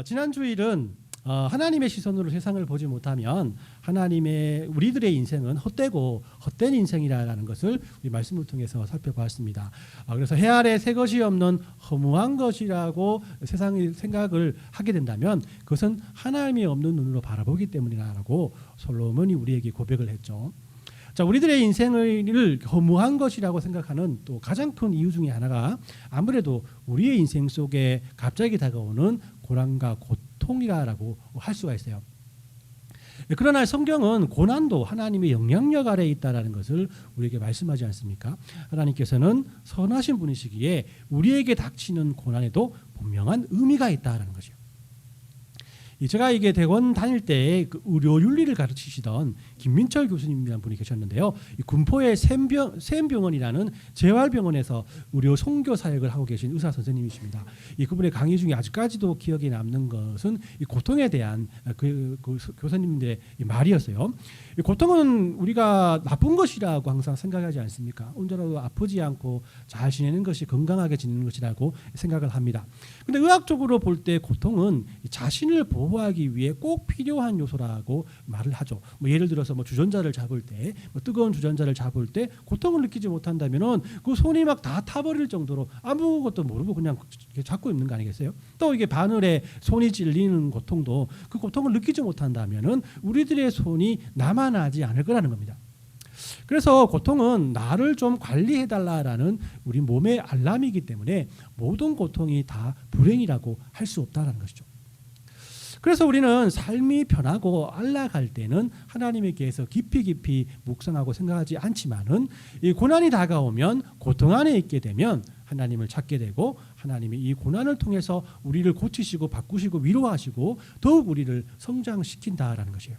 지난 주일은 하나님의 시선으로 세상을 보지 못하면 우리들의 인생은 헛되고 헛된 인생이라는 것을 우리 말씀을 통해서 살펴보았습니다. 그래서 해 아래 새 것이 없는 허무한 것이라고 세상의 생각을 하게 된다면 그것은 하나님이 없는 눈으로 바라보기 때문이라고 솔로몬이 우리에게 고백을 했죠. 자, 우리들의 인생을 허무한 것이라고 생각하는 또 가장 큰 이유 중에 하나가 아무래도 우리의 인생 속에 갑자기 다가오는 고난과 고통이라고 할 수가 있어요. 그러나 성경은 고난도 하나님의 영향력 아래에 있다는 것을 우리에게 말씀하지 않습니까? 하나님께서는 선하신 분이시기에 우리에게 닥치는 고난에도 분명한 의미가 있다는 것이요. 제가 이게 대원 다닐 때 그 의료 윤리를 가르치시던 김민철 교수님이라는 분이 계셨는데요. 군포의 샘병원이라는 재활병원에서 의료 선교 사역을 하고 계신 의사 선생님이십니다. 그분의 강의 중에 아직까지도 기억에 남는 것은 이 고통에 대한 그 교수님의 말이었어요. 이 고통은 우리가 나쁜 것이라고 항상 생각하지 않습니까? 언제라도 아프지 않고 잘 지내는 것이 건강하게 지내는 것이라고 생각을 합니다. 그런데 의학적으로 볼 때 고통은 자신을 보호하기 위해 꼭 필요한 요소라고 말을 하죠. 예를 들어서 주전자를 잡을 때, 뜨거운 주전자를 잡을 때 고통을 느끼지 못한다면은 그 손이 막 다 타버릴 정도로 아무것도 모르고 그냥 잡고 있는 거 아니겠어요? 또 이게 바늘에 손이 찔리는 고통도 그 고통을 느끼지 못한다면은 우리들의 손이 남아나지 않을 거라는 겁니다. 그래서 고통은 나를 좀 관리해달라라는 우리 몸의 알람이기 때문에 모든 고통이 다 불행이라고 할 수 없다는 것이죠. 그래서 우리는 삶이 편하고 안락할 때는 하나님에게서 깊이 묵상하고 생각하지 않지만은 이 고난이 다가오면 고통 안에 있게 되면 하나님을 찾게 되고 하나님이 이 고난을 통해서 우리를 고치시고 바꾸시고 위로하시고 더욱 우리를 성장시킨다라는 것이에요.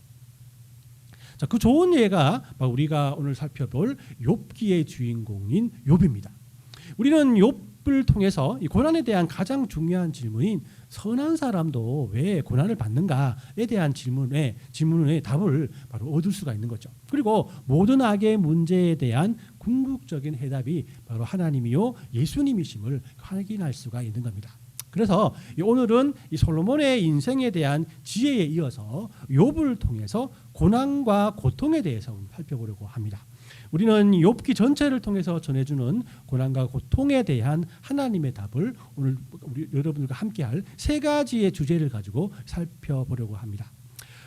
자, 그 좋은 예가 우리가 오늘 살펴볼 욥기의 주인공인 욥입니다. 우리는 욥을 통해서 이 고난에 대한 가장 중요한 질문인 선한 사람도 왜 고난을 받는가에 대한 질문의 답을 바로 얻을 수가 있는 거죠. 그리고 모든 악의 문제에 대한 궁극적인 해답이 바로 하나님이요 예수님이심을 확인할 수가 있는 겁니다. 그래서 오늘은 이 솔로몬의 인생에 대한 지혜에 이어서 욥을 통해서 고난과 고통에 대해서 살펴보려고 합니다. 우리는 욥기 전체를 통해서 전해주는 고난과 고통에 대한 하나님의 답을 오늘 여러분들과 함께할 세 가지의 주제를 가지고 살펴보려고 합니다.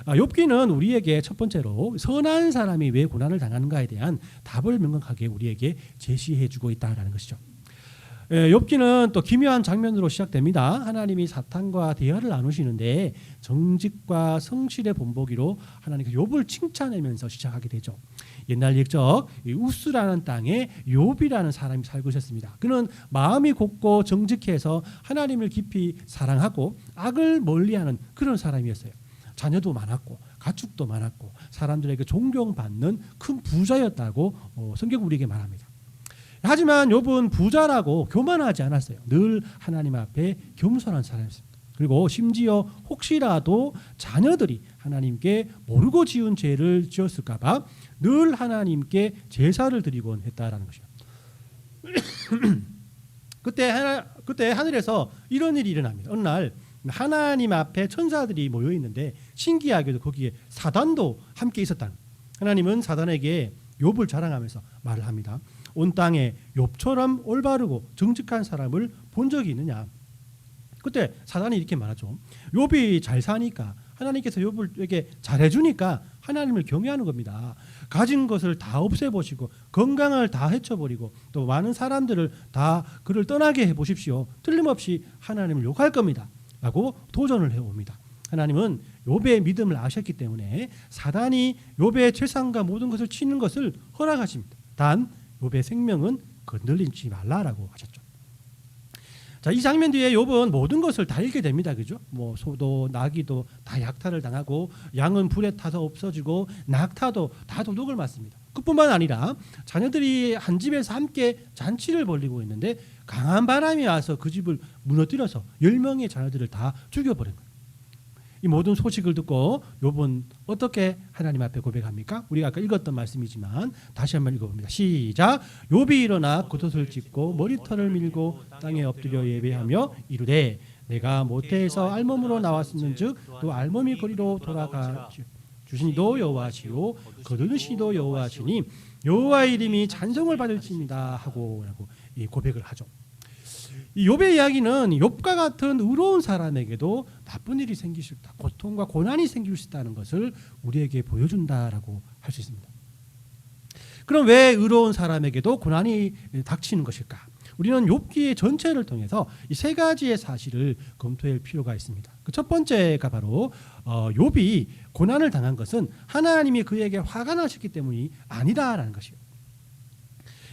욥기는 우리에게 첫 번째로 선한 사람이 왜 고난을 당하는가에 대한 답을 명확하게 우리에게 제시해주고 있다는 것이죠. 욥기는 또 기묘한 장면으로 시작됩니다. 하나님이 사탄과 대화를 나누시는데 정직과 성실의 본보기로 하나님께서 욥을 칭찬하면서 시작하게 되죠. 옛날 옛적 우스라는 땅에 욥이라는 사람이 살고 있었습니다. 그는 마음이 곱고 정직해서 하나님을 깊이 사랑하고 악을 멀리하는 그런 사람이었어요. 자녀도 많았고 가축도 많았고 사람들에게 존경받는 큰 부자였다고 성경 우리에게 말합니다. 하지만 욥은 부자라고 교만하지 않았어요. 늘 하나님 앞에 겸손한 사람이었습니다. 그리고 심지어 혹시라도 자녀들이 하나님께 모르고 지은 죄를 지었을까 봐 늘 하나님께 제사를 드리곤 했다라는 것이요. 그때 하늘에서 이런 일이 일어납니다. 어느 날 하나님 앞에 천사들이 모여 있는데 신기하게도 거기에 사단도 함께 있었다는. 하나님은 사단에게 욥을 자랑하면서 말을 합니다. 온 땅에 욥처럼 올바르고 정직한 사람을 본 적이 있느냐? 그때 사단이 이렇게 말하죠. 욥이 잘 사니까 하나님께서 욥에게 잘해주니까 하나님을 경외하는 겁니다. 가진 것을 다 없애보시고 건강을 다 해쳐버리고 또 많은 사람들을 다 그를 떠나게 해보십시오. 틀림없이 하나님을 욕할 겁니다. 라고 도전을 해옵니다. 하나님은 욥의 믿음을 아셨기 때문에 사단이 욥의 재산과 모든 것을 치는 것을 허락하십니다. 단 욥의 생명은 건들리지 말라라고 하셨죠. 자, 이 장면 뒤에 욥은 모든 것을 다 잃게 됩니다. 그죠? 소도 나귀도 다 약탈을 당하고 양은 불에 타서 없어지고 낙타도 다 도둑을 맞습니다. 그뿐만 아니라 자녀들이 한 집에서 함께 잔치를 벌이고 있는데 강한 바람이 와서 그 집을 무너뜨려서 10명의 자녀들을 다 죽여버린 거예요. 이 모든 소식을 듣고 욥은 어떻게 하나님 앞에 고백합니까? 우리가 아까 읽었던 말씀이지만 다시 한번 읽어봅니다. 시작. 욥이 일어나 겉옷을 찢고 머리털을 밀고 땅에 엎드려 예배하며 이르되 내가 모태에서 알몸으로 나왔었는즉 또 알몸이 거리로 돌아가 주신 이도 여호와시요 거두시도 여호와시니 여호와의 이름이 찬송을 받을지니다 하고 라고 이 고백을 하죠. 이 욥의 이야기는 욥과 같은 의로운 사람에게도 나쁜 일이 생길 수 있다, 고통과 고난이 생길 수 있다는 것을 우리에게 보여준다라고 할 수 있습니다. 그럼 왜 의로운 사람에게도 고난이 닥치는 것일까? 우리는 욥기의 전체를 통해서 이 세 가지의 사실을 검토할 필요가 있습니다. 그 첫 번째가 바로 욥이 고난을 당한 것은 하나님이 그에게 화가 나셨기 때문이 아니다라는 것이에요.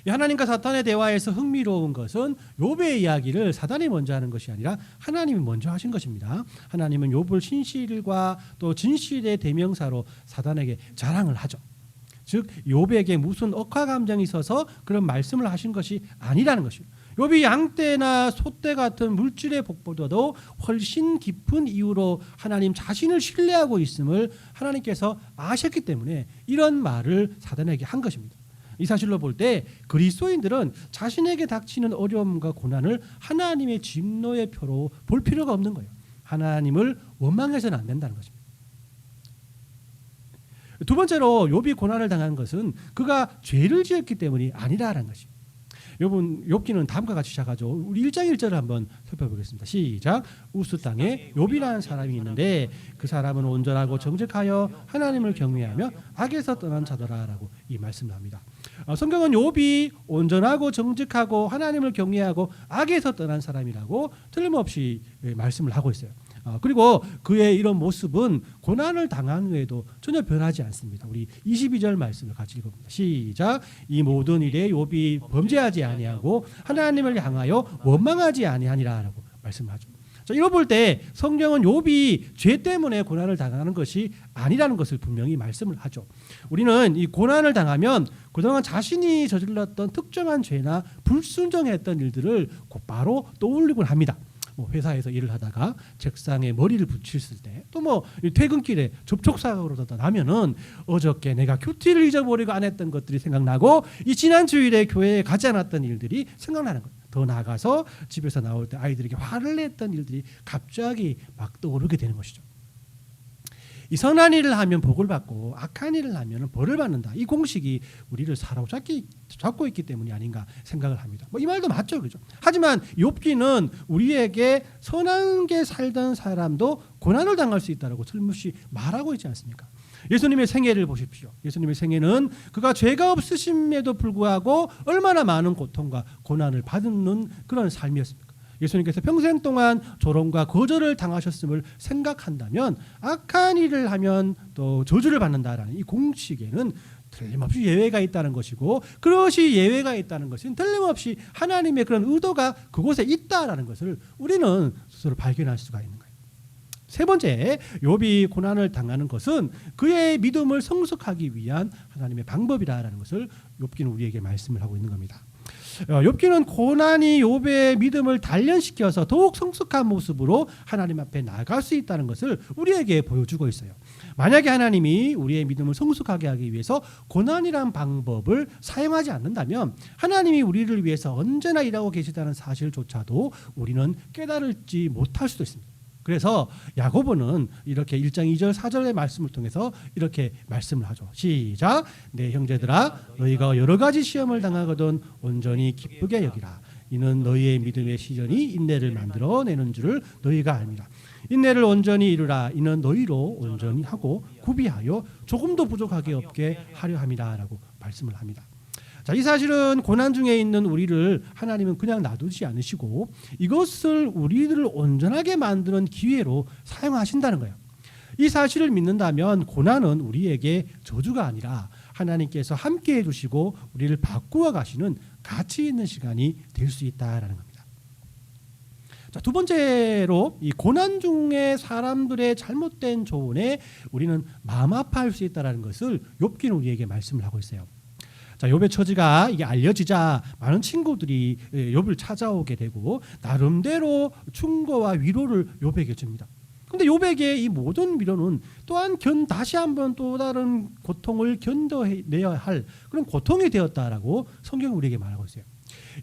하나님과 사탄의 대화에서 흥미로운 것은 욥의 이야기를 사단이 먼저 하는 것이 아니라 하나님이 먼저 하신 것입니다. 하나님은 욥을 신실과 또 진실의 대명사로 사단에게 자랑을 하죠. 즉 욥에게 무슨 억하 감정이 있어서 그런 말씀을 하신 것이 아니라는 것이에요. 욥이 양떼나 소떼 같은 물질의 복보다도 훨씬 깊은 이유로 하나님 자신을 신뢰하고 있음을 하나님께서 아셨기 때문에 이런 말을 사단에게 한 것입니다. 이 사실로 볼 때 그리스도인들은 자신에게 닥치는 어려움과 고난을 하나님의 진노의 표로 볼 필요가 없는 거예요. 하나님을 원망해서는 안 된다는 것입니다. 두 번째로 욥이 고난을 당한 것은 그가 죄를 지었기 때문이 아니라는 것이에요. 욥기는 다음과 같이 시작하죠. 우리 1장 1절을 한번 살펴보겠습니다. 시작. 우스 땅에 욥이라는 사람이 있는데 그 사람은 온전하고 정직하여 하나님을 경외하며 악에서 떠난 자더라라고 이 말씀을 합니다. 성경은 욥이 온전하고 정직하고 하나님을 경외하고 악에서 떠난 사람이라고 틀림없이 말씀을 하고 있어요. 그리고 그의 이런 모습은 고난을 당한 후에도 전혀 변하지 않습니다. 우리 22절 말씀을 같이 읽어봅니다. 시작. 이 모든 일에 욥이 범죄하지 아니하고 하나님을 향하여 원망하지 아니하니라라고 말씀하죠. 자, 이거 볼 때 성경은 욥이 죄 때문에 고난을 당하는 것이 아니라는 것을 분명히 말씀을 하죠. 우리는 이 고난을 당하면 그동안 자신이 저질렀던 특정한 죄나 불순종했던 일들을 곧바로 떠올리곤 합니다. 회사에서 일을 하다가 책상에 머리를 붙였을 때, 또 퇴근길에 접촉사고로 나면은 어저께 내가 큐티를 잊어버리고 안 했던 것들이 생각나고 이 지난 주일에 교회에 가지 않았던 일들이 생각나는 거예요. 더 나아가서 집에서 나올 때 아이들에게 화를 냈던 일들이 갑자기 막 떠오르게 되는 것이죠. 이 선한 일을 하면 복을 받고 악한 일을 하면 벌을 받는다. 이 공식이 우리를 사로잡고 있기 때문이 아닌가 생각을 합니다. 이 말도 맞죠, 그죠? 하지만 욥기는 우리에게 선하게 살던 사람도 고난을 당할 수 있다라고 틀림없이 말하고 있지 않습니까? 예수님의 생애를 보십시오. 예수님의 생애는 그가 죄가 없으심에도 불구하고 얼마나 많은 고통과 고난을 받는 그런 삶이었습니까? 예수님께서 평생 동안 조롱과 거절을 당하셨음을 생각한다면 악한 일을 하면 또 저주를 받는다라는 이 공식에는 틀림없이 예외가 있다는 것이고, 그것이 예외가 있다는 것은 틀림없이 하나님의 그런 의도가 그곳에 있다라는 것을 우리는 스스로 발견할 수가 있는 거예요. 세 번째, 욥이 고난을 당하는 것은 그의 믿음을 성숙하기 위한 하나님의 방법이라는 것을 욥기는 우리에게 말씀을 하고 있는 겁니다. 욥기는 고난이 욥의 믿음을 단련시켜서 더욱 성숙한 모습으로 하나님 앞에 나아갈 수 있다는 것을 우리에게 보여주고 있어요. 만약에 하나님이 우리의 믿음을 성숙하게 하기 위해서 고난이란 방법을 사용하지 않는다면 하나님이 우리를 위해서 언제나 일하고 계시다는 사실조차도 우리는 깨달을지 못할 수도 있습니다. 그래서 야고보는 이렇게 1장 2절 4절의 말씀을 통해서 이렇게 말씀을 하죠. 시작. 내 형제들아, 너희가 여러 가지 시험을 당하거든 온전히 기쁘게 여기라. 이는 너희의 믿음의 시련이 인내를 만들어내는 줄을 너희가 압니다. 인내를 온전히 이루라. 이는 너희로 온전히 하고 구비하여 조금도 부족하게 없게 하려 함이라 라고 말씀을 합니다. 자, 이 사실은 고난 중에 있는 우리를 하나님은 그냥 놔두지 않으시고 이것을 우리를 온전하게 만드는 기회로 사용하신다는 거예요. 이 사실을 믿는다면 고난은 우리에게 저주가 아니라 하나님께서 함께해 주시고 우리를 바꾸어 가시는 가치 있는 시간이 될 수 있다라는 겁니다. 자, 두 번째로 이 고난 중에 사람들의 잘못된 조언에 우리는 마음 아파할 수 있다라는 것을 욥기는 우리에게 말씀을 하고 있어요. 자, 욥의 처지가 이게 알려지자 많은 친구들이 욥을 찾아오게 되고 나름대로 충고와 위로를 욥에게 줍니다. 근데 욥에게 이 모든 위로는 또한 다시 한번 또 다른 고통을 견뎌내야 할 그런 고통이 되었다라고 성경은 우리에게 말하고 있어요.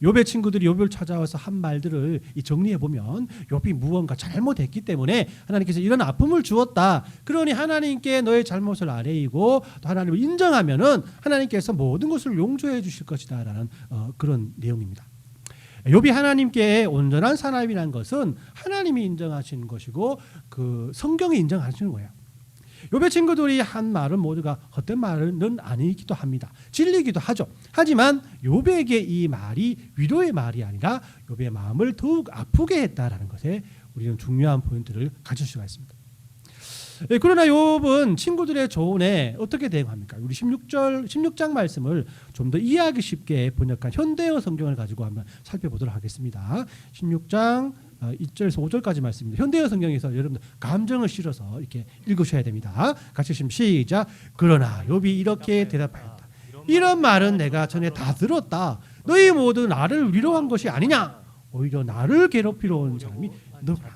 욥의 친구들이 욥을 찾아와서 한 말들을 정리해 보면 욥이 무언가 잘못했기 때문에 하나님께서 이런 아픔을 주었다. 그러니 하나님께 너의 잘못을 아뢰이고 또 하나님을 인정하면은 하나님께서 모든 것을 용서해 주실 것이다라는 그런 내용입니다. 욥이 하나님께 온전한 사람이라는 것은 하나님이 인정하시는 것이고 그 성경이 인정하시는 거예요. 욥의 친구들이 한 말은 모두가 헛된 말은 아니기도 합니다. 진리이기도 하죠. 하지만 욥에게 이 말이 위로의 말이 아니라 욥의 마음을 더욱 아프게 했다라는 것에 우리는 중요한 포인트를 가질 수가 있습니다. 그러나 욥은 친구들의 조언에 어떻게 대응합니까? 우리 16장 말씀을 좀 더 이해하기 쉽게 번역한 현대어 성경을 가지고 한번 살펴보도록 하겠습니다. 16장 2절에서 5절까지 말씀입니다. 현대어 성경에서 여러분들 감정을 실어서 이렇게 읽으셔야 됩니다. 같이 읽으시면 시작. 그러나 욥이 이렇게 대답하였다. 이런 말은 내가 전에 다 들었다. 너희 모두 나를 위로한 것이 아니냐? 오히려 나를 괴롭히러 온 사람이 너구나.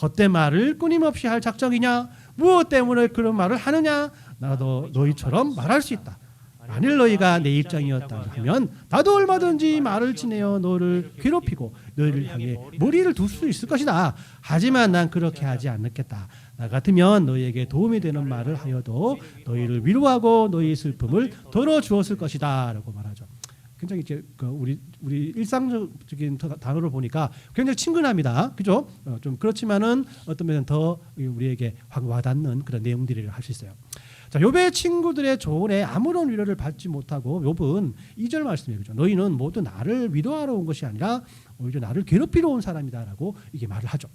헛된 말을 끊임없이 할 작정이냐? 무엇 때문에 그런 말을 하느냐? 나도 너희처럼 말할 수 있다. 만일 너희가 내 입장이었다 하면 나도 얼마든지 말을 지내어 너를 괴롭히고 너희를 향해 머리를 둘 수 있을 것이다. 하지만 난 그렇게 하지 않겠다. 나 같으면 너희에게 도움이 되는 말을 하여도 너희를 위로하고 너희의 슬픔을 덜어주었을 것이다 라고 말하죠. 굉장히 이제 우리 일상적인 단어를 보니까 굉장히 친근합니다. 그죠? 좀 그렇지만은 어떤 면은 더 우리에게 확 와닿는 그런 내용들을 할 수 있어요. 자, 욥의 친구들의 조언에 아무런 위로를 받지 못하고 욥은 2절 말씀이에요. 그죠? 너희는 모두 나를 위로하러 온 것이 아니라 오히려 나를 괴롭히러 온 사람이다라고 이게 말을 하죠.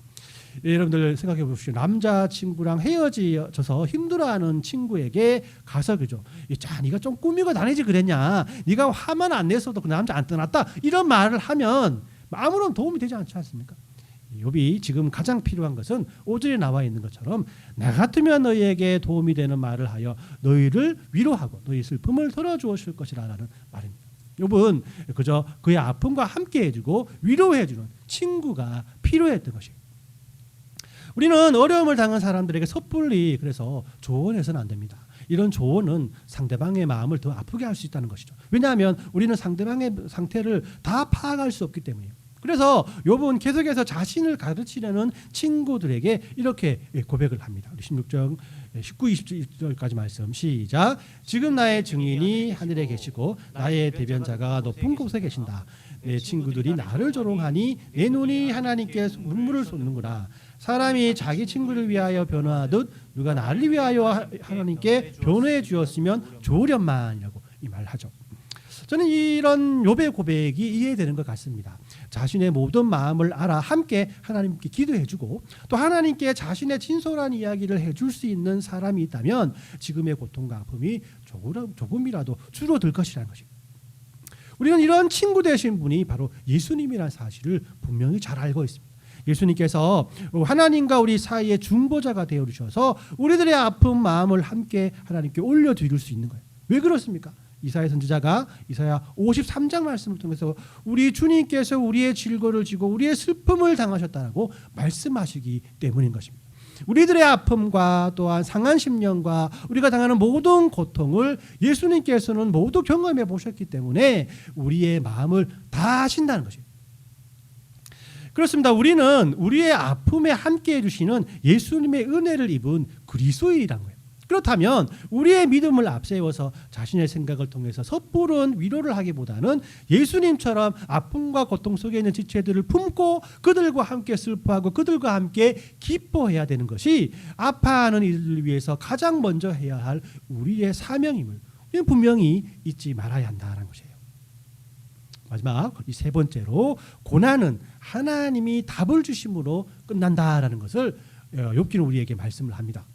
여러분들 생각해 보십시오. 남자 친구랑 헤어져서 힘들어하는 친구에게 가서 그죠? 자, 네가 좀 꾸미고 다니지 그랬냐? 네가 화만 안 냈어도 그 남자 안 떠났다. 이런 말을 하면 아무런 도움이 되지 않지 않습니까? 욥이 지금 가장 필요한 것은 5절에 나와 있는 것처럼 나 같으면 너희에게 도움이 되는 말을 하여 너희를 위로하고 너희 슬픔을 덜어주었을 것이라는 말입니다. 욥은 그저 그의 아픔과 함께 해주고 위로해주는 친구가 필요했던 것이에요. 우리는 어려움을 당한 사람들에게 섣불리 그래서 조언해서는 안 됩니다. 이런 조언은 상대방의 마음을 더 아프게 할 수 있다는 것이죠. 왜냐하면 우리는 상대방의 상태를 다 파악할 수 없기 때문이에요. 그래서 욥은 계속해서 자신을 가르치려는 친구들에게 이렇게 고백을 합니다. 16장 19, 20절까지 말씀 시작. 지금 나의 증인이 하늘에 계시고 나의 대변자가 높은 곳에 계신다. 내 친구들이 나를 조롱하니 내 눈이 하나님께 눈물을 쏟는구나. 사람이 자기 친구를 위하여 변호하듯 누가 나를 위하여 하나님께 변호해 주었으면 좋으련만이라고 이 말을 하죠. 저는 이런 욥의 고백이 이해되는 것 같습니다. 자신의 모든 마음을 알아 함께 하나님께 기도해주고 또 하나님께 자신의 진솔한 이야기를 해줄 수 있는 사람이 있다면 지금의 고통과 아픔이 조금이라도 줄어들 것이라는 것입니다. 우리는 이런 친구 되신 분이 바로 예수님이라는 사실을 분명히 잘 알고 있습니다. 예수님께서 하나님과 우리 사이의 중보자가 되어 주셔서 우리들의 아픈 마음을 함께 하나님께 올려드릴 수 있는 거예요. 왜 그렇습니까? 이사야 선지자가 이사야 53장 말씀을 통해서 우리 주님께서 우리의 질고를 지고 우리의 슬픔을 당하셨다고 말씀하시기 때문인 것입니다. 우리들의 아픔과 또한 상한 심령과 우리가 당하는 모든 고통을 예수님께서는 모두 경험해 보셨기 때문에 우리의 마음을 다 아신다는 것이에요. 그렇습니다. 우리는 우리의 아픔에 함께해 주시는 예수님의 은혜를 입은 그리스도인이란 거예요. 그렇다면 우리의 믿음을 앞세워서 자신의 생각을 통해서 섣부른 위로를 하기보다는 예수님처럼 아픔과 고통 속에 있는 지체들을 품고 그들과 함께 슬퍼하고 그들과 함께 기뻐해야 되는 것이 아파하는 이들을 위해서 가장 먼저 해야 할 우리의 사명임을 우리는 분명히 잊지 말아야 한다는 것이에요. 마지막 이 세 번째로 고난은 하나님이 답을 주심으로 끝난다라는 것을 욥기는 우리에게 말씀을 합니다.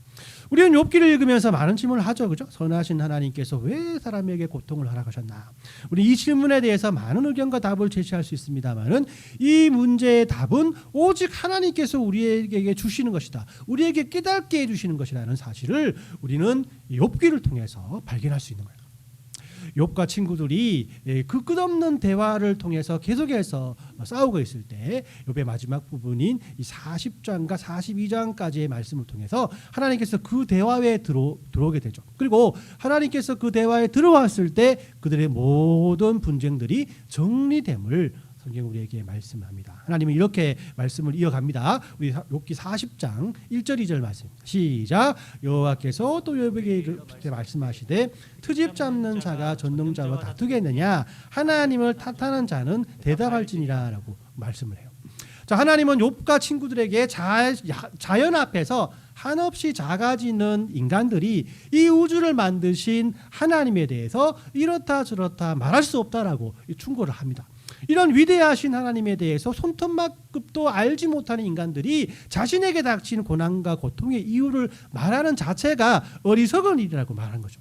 우리는 욥기를 읽으면서 많은 질문을 하죠. 그죠? 선하신 하나님께서 왜 사람에게 고통을 허락하셨나? 우리 이 질문에 대해서 많은 의견과 답을 제시할 수 있습니다만은 이 문제의 답은 오직 하나님께서 우리에게 주시는 것이다. 우리에게 깨닫게 해 주시는 것이라는 사실을 우리는 욥기를 통해서 발견할 수 있는 거예요. 욥과 친구들이 그 끝없는 대화를 통해서 계속해서 싸우고 있을 때 욥의 마지막 부분인 이 40장과 42장까지의 말씀을 통해서 하나님께서 그 대화에 들어오게 되죠. 그리고 하나님께서 그 대화에 들어왔을 때 그들의 모든 분쟁들이 정리됨을 성경 우리에게 말씀합니다. 하나님은 이렇게 말씀을 이어갑니다. 우리 욥기 40장 1절 2절 말씀 시작. 여호와께서 또 욥에게 이렇게 말씀하시되 트집 잡는 자가 전능자와 다투겠느냐 하나님을 탓하는 자는 대답할지니라 라고 말씀을 해요. 자, 하나님은 욥과 친구들에게 자연 앞에서 한없이 작아지는 인간들이 이 우주를 만드신 하나님에 대해서 이렇다 저렇다 말할 수 없다라고 충고를 합니다. 이런 위대하신 하나님에 대해서 손톱만큼도 알지 못하는 인간들이 자신에게 닥친 고난과 고통의 이유를 말하는 자체가 어리석은 일이라고 말한 거죠.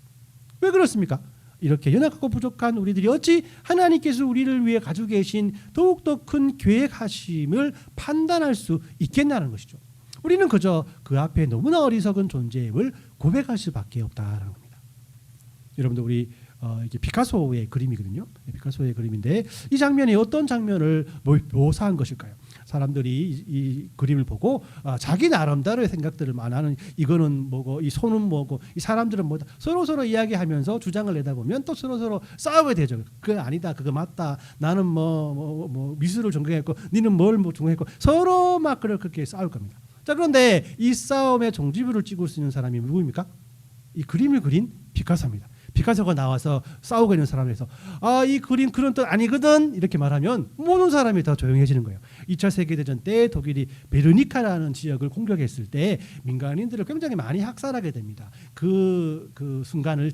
왜 그렇습니까? 이렇게 연약하고 부족한 우리들이 어찌 하나님께서 우리를 위해 가지고 계신 더욱더 큰 계획하심을 판단할 수 있겠냐는 것이죠. 우리는 그저 그 앞에 너무나 어리석은 존재임을 고백할 수밖에 없다라는 겁니다. 여러분들 우리 이게 피카소의 그림이거든요. 피카소의 그림인데 이 장면이 어떤 장면을 묘사한 것일까요? 사람들이 이 그림을 보고 자기 나름대로의 생각들을 많아하는 이거는 뭐고 이 손은 뭐고 이 사람들은 뭐다 서로 이야기하면서 주장을 내다 보면 또 서로 싸우게 되죠. 그거 아니다, 그거 맞다. 나는 뭐 미술을 전공했고, 니는 뭘 전공했고 서로 막 그렇게 싸울 겁니다. 자, 그런데 이 싸움의 종지부를 찍을 수 있는 사람이 누구입니까? 이 그림을 그린 피카소입니다. 피카소가 나와서 싸우고 있는 사람에서 이 그림 그런 뜻 아니거든 이렇게 말하면 모든 사람이 더 조용해지는 거예요. 2차 세계대전 때 독일이 베르니카라는 지역을 공격했을 때 민간인들을 굉장히 많이 학살하게 됩니다. 그 순간을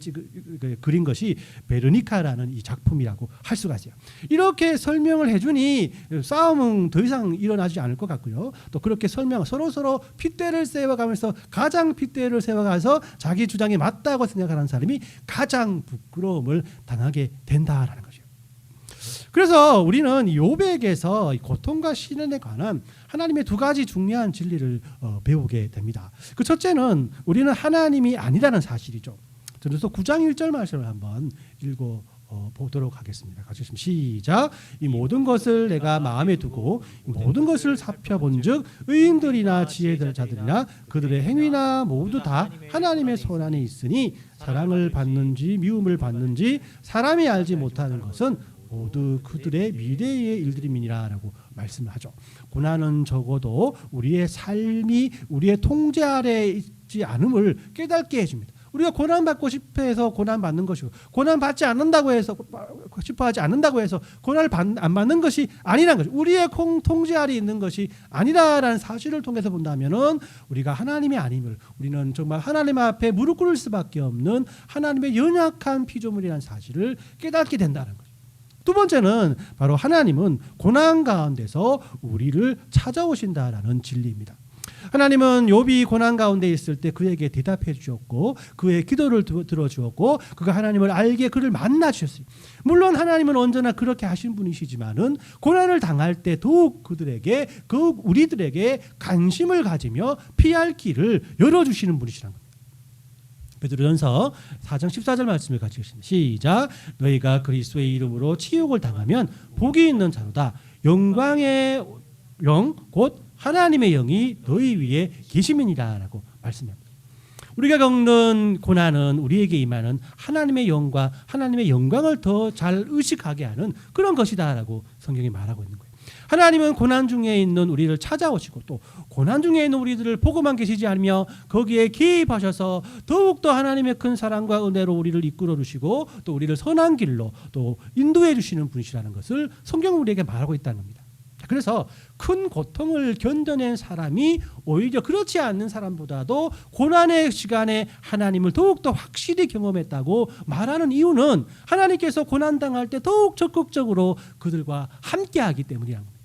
그린 것이 베르니카라는 이 작품이라고 할 수가 있어요. 이렇게 설명을 해주니 싸움은 더 이상 일어나지 않을 것 같고요. 또 그렇게 서로 핏대를 세워가면서 가장 핏대를 세워가서 자기 주장이 맞다고 생각하는 사람이 가장 부끄러움을 당하게 된다라는 것이에요. 그래서 우리는 욥에게서 고통과 시련에 관한 하나님의 두 가지 중요한 진리를 배우게 됩니다. 그 첫째는 우리는 하나님이 아니라는 사실이죠. 그래서 9장 1절 말씀을 한번 읽어 보도록 하겠습니다. 같이 시작. 이 모든 것을 내가 마음에 두고 모든 것을 살펴본즉 의인들이나 지혜자들이나 그들의 행위나 모두 다 하나님의 손 안에 있으니 사랑을 받는지 미움을 받는지 사람이 알지 못하는 것은 모두 그들의 미래의 일들임이니라라고 말씀을 하죠. 고난은 적어도 우리의 삶이 우리의 통제 아래에 있지 않음을 깨닫게 해줍니다. 우리가 고난받고 싶어해서 고난받는 것이고 고난받지 않는다고 해서 싶어하지 않는다고 해서 고난을 안 받는 것이 아니라는 것이죠. 우리의 통제 아래 있는 것이 아니라라는 사실을 통해서 본다면은 우리가 하나님이 아님을 우리는 정말 하나님 앞에 무릎 꿇을 수밖에 없는 하나님의 연약한 피조물이라는 사실을 깨닫게 된다는 거죠. 두 번째는 바로 하나님은 고난 가운데서 우리를 찾아오신다라는 진리입니다. 하나님은 욥이 고난 가운데 있을 때 그에게 대답해 주셨고 그의 기도를 들어주었고 그가 하나님을 알게 그를 만나 주셨어요. 물론 하나님은 언제나 그렇게 하신 분이시지만은 고난을 당할 때 더욱 우리들에게 관심을 가지며 피할 길을 열어주시는 분이시라는 겁니다. 베드로전서 4장 14절 말씀을 같이 읽습니다. 시작. 너희가 그리스도의 이름으로 치욕을 당하면 복이 있는 자로다. 영광의 영 곧 하나님의 영이 너희 위에 계심이니라라고 말씀합니다. 우리가 겪는 고난은 우리에게 임하는 하나님의 영과 하나님의 영광을 더 잘 의식하게 하는 그런 것이다라고 성경이 말하고 있는 거예요. 하나님은 고난 중에 있는 우리를 찾아오시고 또 고난 중에 있는 우리들을 보고만 계시지 않으며 거기에 개입하셔서 더욱더 하나님의 큰 사랑과 은혜로 우리를 이끌어 주시고 또 우리를 선한 길로 또 인도해 주시는 분이시라는 것을 성경은 우리에게 말하고 있다는 겁니다. 그래서 큰 고통을 견뎌낸 사람이 오히려 그렇지 않는 사람보다도 고난의 시간에 하나님을 더욱더 확실히 경험했다고 말하는 이유는 하나님께서 고난당할 때 더욱 적극적으로 그들과 함께하기 때문이라는 겁니다.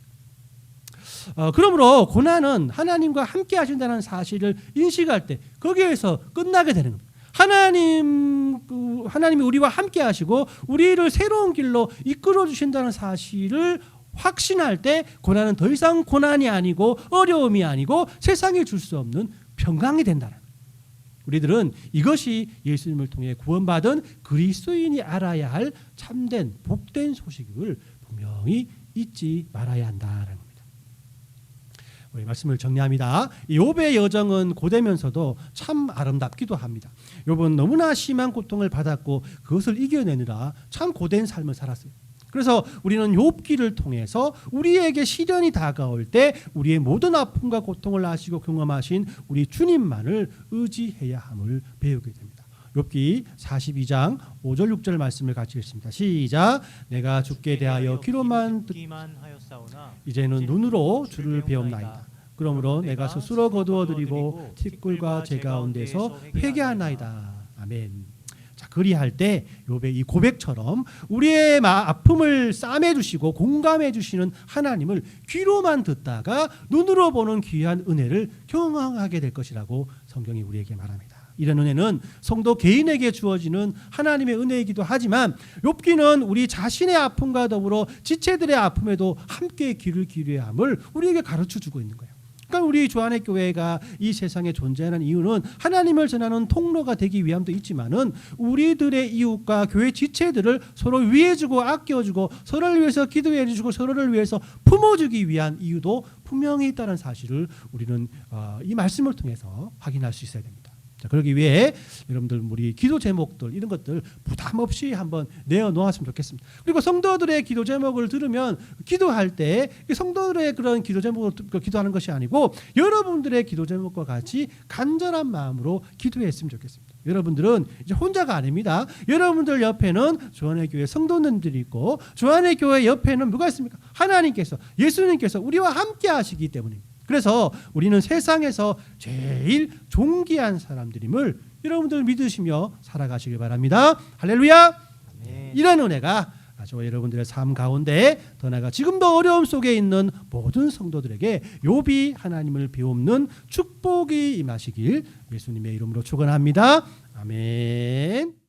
그러므로 고난은 하나님과 함께 하신다는 사실을 인식할 때 거기에서 끝나게 되는 겁니다. 하나님이 우리와 함께 하시고 우리를 새로운 길로 이끌어 주신다는 사실을 확신할 때 고난은 더 이상 고난이 아니고 어려움이 아니고 세상에 줄 수 없는 평강이 된다는 거예요. 우리들은 이것이 예수님을 통해 구원받은 그리스도인이 알아야 할 참된 복된 소식을 분명히 잊지 말아야 한다라는 겁니다. 우리 말씀을 정리합니다. 욥의 여정은 고되면서도 참 아름답기도 합니다. 욥은 너무나 심한 고통을 받았고 그것을 이겨내느라 참 고된 삶을 살았어요. 그래서 우리는 욥기를 통해서 우리에게 시련이 다가올 때 우리의 모든 아픔과 고통을 아시고 경험하신 우리 주님만을 의지해야 함을 배우게 됩니다. 욥기 42장 5절 6절 말씀을 같이 읽습니다. 시작. 내가 주께 대하여 귀로만 듣기만 하였사오나 이제는 눈으로 주를 배움나이다. 그러므로 내가 스스로 거두어드리고 티끌과 제 가운데서 회개하나이다. 아멘. 자, 그리할 때 욥의 이 고백처럼 우리의 아픔을 싸매 주시고 공감해 주시는 하나님을 귀로만 듣다가 눈으로 보는 귀한 은혜를 경험하게 될 것이라고 성경이 우리에게 말합니다. 이런 은혜는 성도 개인에게 주어지는 하나님의 은혜이기도 하지만 욥기는 우리 자신의 아픔과 더불어 지체들의 아픔에도 함께 귀를 기울여야 함을 우리에게 가르쳐주고 있는 거예요. 그러니까 우리 주안의 교회가 이 세상에 존재하는 이유는 하나님을 전하는 통로가 되기 위함도 있지만은 우리들의 이웃과 교회 지체들을 서로 위해주고 아껴주고 서로를 위해서 기도해주고 서로를 위해서 품어주기 위한 이유도 분명히 있다는 사실을 우리는 이 말씀을 통해서 확인할 수 있어야 됩니다. 자, 그러기 위해 여러분들 우리 기도 제목들 이런 것들 부담 없이 한번 내어놓았으면 좋겠습니다. 그리고 성도들의 기도 제목을 들으면 기도할 때 성도들의 그런 기도 제목을 기도하는 것이 아니고 여러분들의 기도 제목과 같이 간절한 마음으로 기도했으면 좋겠습니다. 여러분들은 이제 혼자가 아닙니다. 여러분들 옆에는 주안의 교회 성도님들이 있고 주안의 교회 옆에는 누가 있습니까? 하나님께서 예수님께서 우리와 함께 하시기 때문입니다. 그래서 우리는 세상에서 제일 존귀한 사람들임을 여러분들 믿으시며 살아가시길 바랍니다. 할렐루야. 아멘. 이런 은혜가 저와 여러분들의 삶 가운데 더 나아가 지금도 어려움 속에 있는 모든 성도들에게 욥이 하나님을 비옵는 축복이 임하시길 예수님의 이름으로 축원합니다. 아멘.